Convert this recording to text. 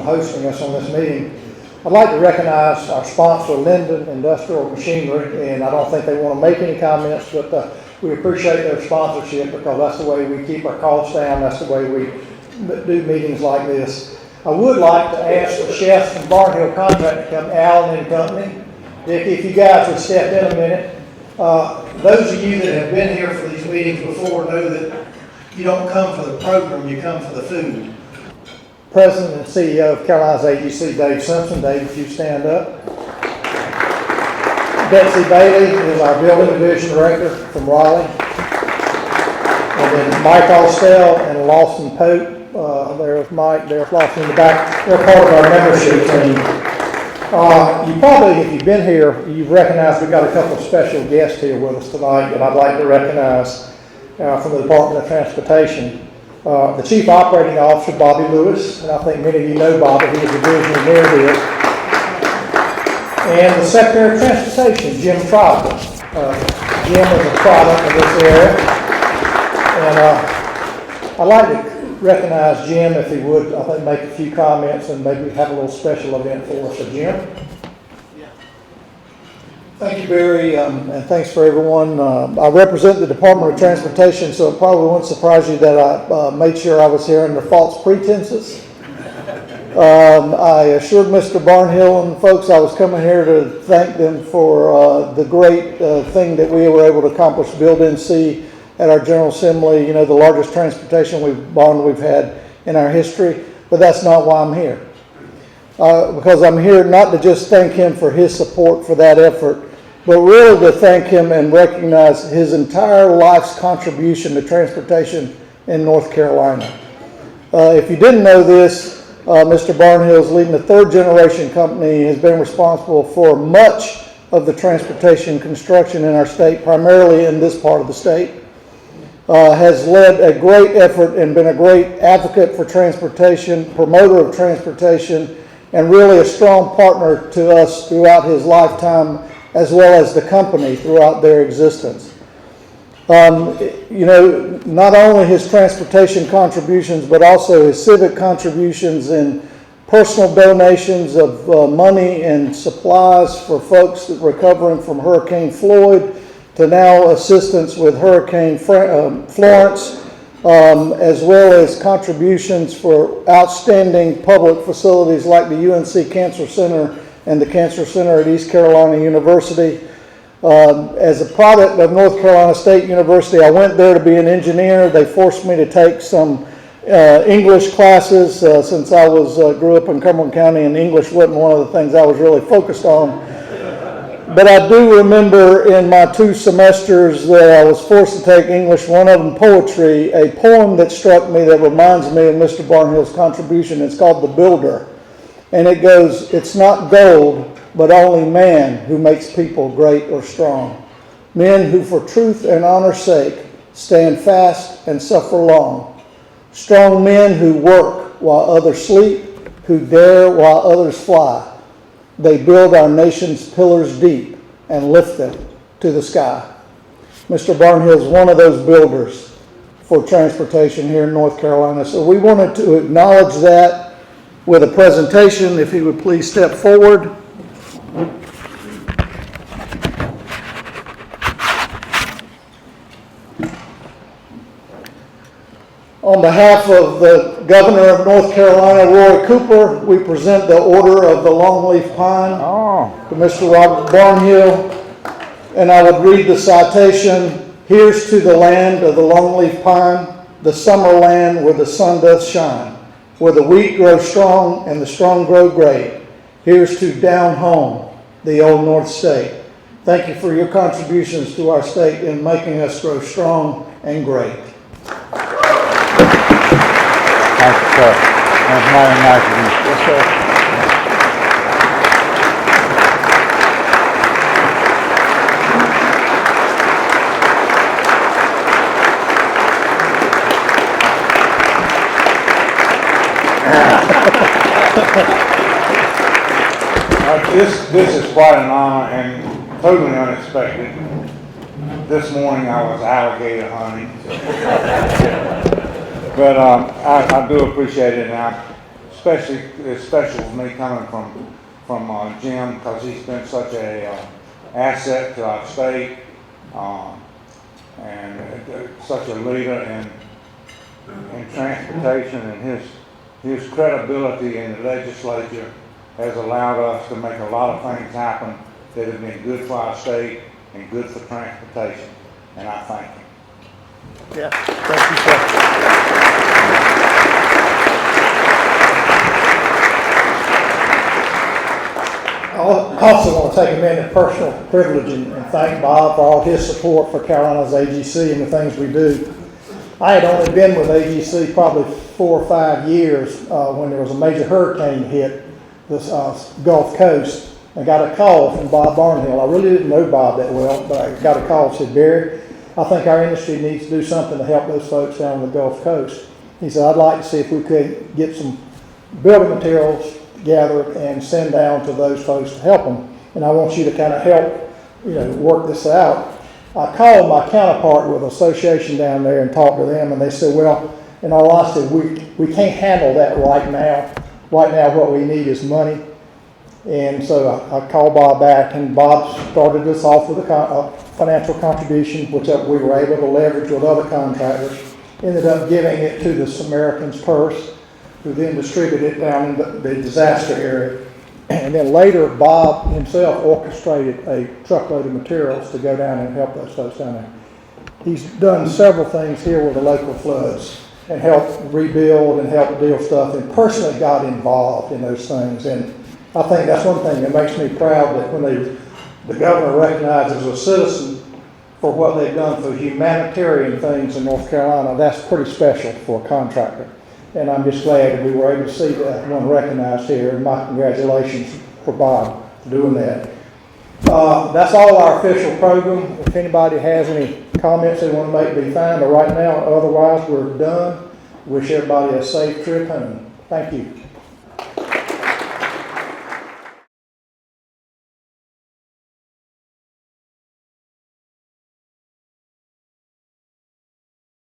hosting us on this meeting. I'd like to recognize our sponsor, Linden Industrial Machinery, and I don't think they want to make any comments, but we appreciate their sponsorship because that's the way we keep our costs down. That's the way we do meetings like this. I would like to ask the chefs from Barnhill Contract to come, Allen and Company. If you guys would step in a minute. Those of you that have been here for these meetings before know that you don't come for the program, you come for the food. President and CEO of Carolina's AGC, Dave Simpson. Dave, if you stand up. Betsy Bailey is our Building Division Director from Raleigh. And then Mike Austell and Lawson Pope. There's Mike, there's Lawson in the back. They're part of our membership team. You probably, if you've been here, you've recognized we've got a couple of special guests here with us tonight that I'd like to recognize from the Department of Transportation. The Chief Operating Officer, Bobby Lewis, and I think many of you know Bobby, he was a division engineer here. And the Secretary of Transportation, Jim Trogdon. Jim is a product of this area. And I'd like to recognize Jim, if he would, I think, make a few comments and maybe have a little special event for us. So, Jim? Thank you, Barry, and thanks for everyone. I represent the Department of Transportation, so it probably won't surprise you that I made sure I was here under false pretenses. I assured Mr. Barnhill and folks I was coming here to thank them for the great thing that we were able to accomplish, Build NC, at our General Assembly, the largest transportation bond we've had in our history, but that's not why I'm here. Because I'm here not to just thank him for his support for that effort, but really to thank him and recognize his entire life's contribution to transportation in North Carolina. If you didn't know this, Mr. Barnhill is leading a third-generation company. He has been responsible for much of the transportation construction in our state, primarily in this part of the state. Has led a great effort and been a great advocate for transportation, promoter of transportation, and really a strong partner to us throughout his lifetime, as well as the company throughout their existence. Not only his transportation contributions, but also his civic contributions and personal donations of money and supplies for folks recovering from Hurricane Floyd, to now assistance with Hurricane Florence, as well as contributions for outstanding public facilities like the UNC Cancer Center and the Cancer Center at East Carolina University. As a product of North Carolina State University, I went there to be an engineer. They forced me to take some English classes since I grew up in Cumberland County, and English wasn't one of the things I was really focused on. But I do remember in my 2 semesters that I was forced to take English, one of them poetry, a poem that struck me that reminds me of Mr. Barnhill's contribution. It's called The Builder. And it goes, "It's not gold, but only man who makes people great or strong. Men who for truth and honor's sake stand fast and suffer long. Strong men who work while others sleep, who dare while others fly. They build our nation's pillars deep and lift them to the sky." Mr. Barnhill is one of those builders for transportation here in North Carolina. So we wanted to acknowledge that with a presentation. If he would please step forward. On behalf of the Governor of North Carolina, Roy Cooper, we present the Order of the Longleaf Pine to Mr. Robert Barnhill. And I would read the citation, "Here's to the land of the longleaf pine, the summer land where the sun doth shine, where the wheat grows strong and the strong grow great. Here's to down home, the old North State." Thank you for your contributions to our state in making us grow strong and great. Thank you, sir. That's very nice of you. Yes, sir. This is quite an honor and totally unexpected. This morning I was alligator hunting, but I do appreciate it, and I especially, it's special with me coming from Jim, because he's been such a asset to our state, and such a leader in transportation, and his credibility in the legislature has allowed us to make a lot of things happen that have been good for our state and good for transportation, and I thank him. Yeah, thank you, sir. I also want to take a minute of personal privilege and thank Bob for all his support for Carolina's AGC and the things we do. I had only been with AGC probably 4 or 5 years when there was a major hurricane hit the Gulf Coast. I got a call from Bob Barnhill. I really didn't know Bob that well, but I got a call and said, Barry, I think our industry needs to do something to help those folks down on the Gulf Coast. He said, I'd like to see if we could get some building materials gathered and send down to those folks to help them. And I want you to kind of help, work this out. I called my counterpart with an association down there and talked to them, and they said, well, in all honesty, we can't handle that right now. Right now, what we need is money. And so I called Bob back, and Bob started us off with a financial contribution, which we were able to leverage with other contractors. Ended up giving it to the Samaritan's Purse, who then distributed it down in the disaster area. And then later, Bob himself orchestrated a truckload of materials to go down and help those folks down there. He's done several things here with the local floods and helped rebuild and help deal stuff, and personally got involved in those things. And I think that's one thing that makes me proud, that when the governor recognizes a citizen for what they've done for humanitarian things in North Carolina, that's pretty special for a contractor. And I'm just glad that we were able to see that one recognized here, and my congratulations for Bob for doing that. That's all our official program. If anybody has any comments they want to make, be fine, but right now, otherwise, we're done. Wish everybody a safe trip home. Thank you.